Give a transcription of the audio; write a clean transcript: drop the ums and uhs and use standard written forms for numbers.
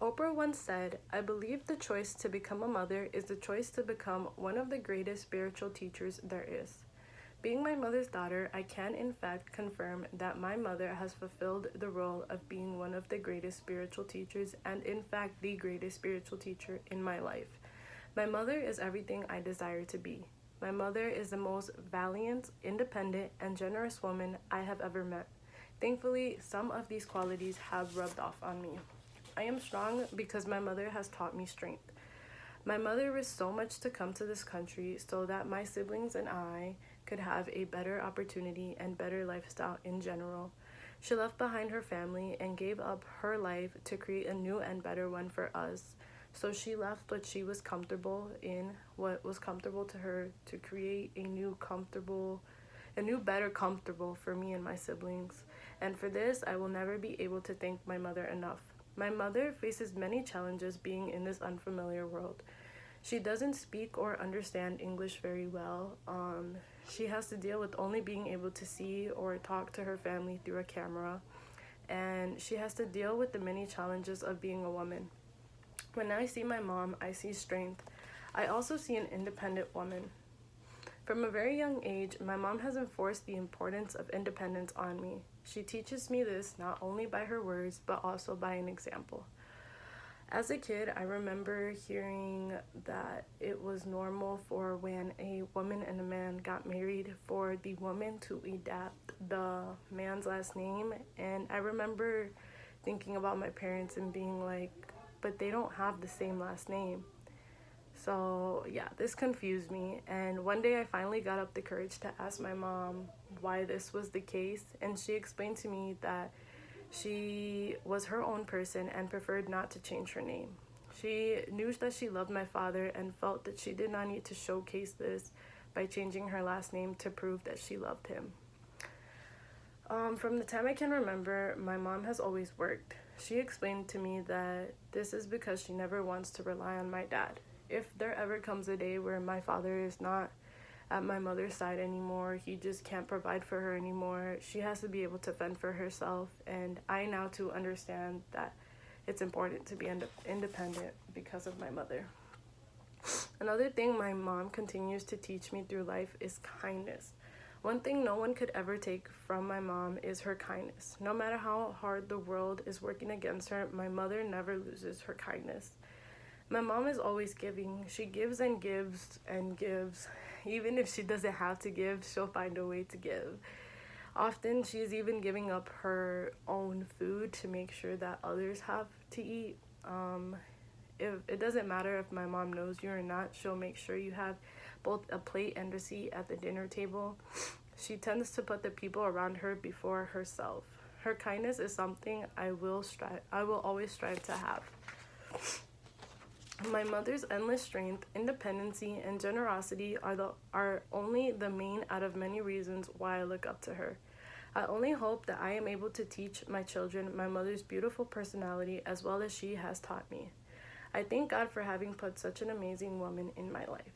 Oprah once said, "I believe the choice to become a mother is the choice to become one of the greatest spiritual teachers there is." Being my mother's daughter, I can in fact confirm that my mother has fulfilled the role of being one of the greatest spiritual teachers and in fact the greatest spiritual teacher in my life. My mother is everything I desire to be. My mother is the most valiant, independent, and generous woman I have ever met. Thankfully, some of these qualities have rubbed off on me. I am strong because my mother has taught me strength. My mother risked so much to come to this country so that my siblings and I could have a better opportunity and better lifestyle in general. She left behind her family and gave up her life to create a new and better one for us. So she left what she was comfortable in, what was comfortable to her, to create a new better comfortable for me and my siblings. And for this, I will never be able to thank my mother enough. My mother faces many challenges being in this unfamiliar world. She doesn't speak or understand English very well. She has to deal with only being able to see or talk to her family through a camera. And she has to deal with the many challenges of being a woman. When I see my mom, I see strength. I also see an independent woman. From a very young age, my mom has enforced the importance of independence on me. She teaches me this not only by her words, but also by an example. As a kid, I remember hearing that it was normal for when a woman and a man got married for the woman to adapt the man's last name. And I remember thinking about my parents and being like, but they don't have the same last name. So yeah, this confused me. And one day I finally got up the courage to ask my mom why this was the case. And she explained to me that she was her own person and preferred not to change her name. She knew that she loved my father and felt that she did not need to showcase this by changing her last name to prove that she loved him. From the time I can remember, my mom has always worked. She explained to me that this is because she never wants to rely on my dad. If there ever comes a day where my father is not at my mother's side anymore, he just can't provide for her anymore, she has to be able to fend for herself. And I now too understand that it's important to be independent because of my mother. Another thing my mom continues to teach me through life is kindness. One thing no one could ever take from my mom is her kindness. No matter how hard the world is working against her, my mother never loses her kindness. My mom is always giving. She gives and gives and gives. Even if she doesn't have to give, she'll find a way to give. Often, she's even giving up her own food to make sure that others have to eat. If it doesn't matter if my mom knows you or not, she'll make sure you have both a plate and a seat at the dinner table. She tends to put the people around her before herself. Her kindness is something I will always strive to have. My mother's endless strength, independency, and generosity are only the main out of many reasons why I look up to her. I only hope that I am able to teach my children my mother's beautiful personality as well as she has taught me. I thank God for having put such an amazing woman in my life.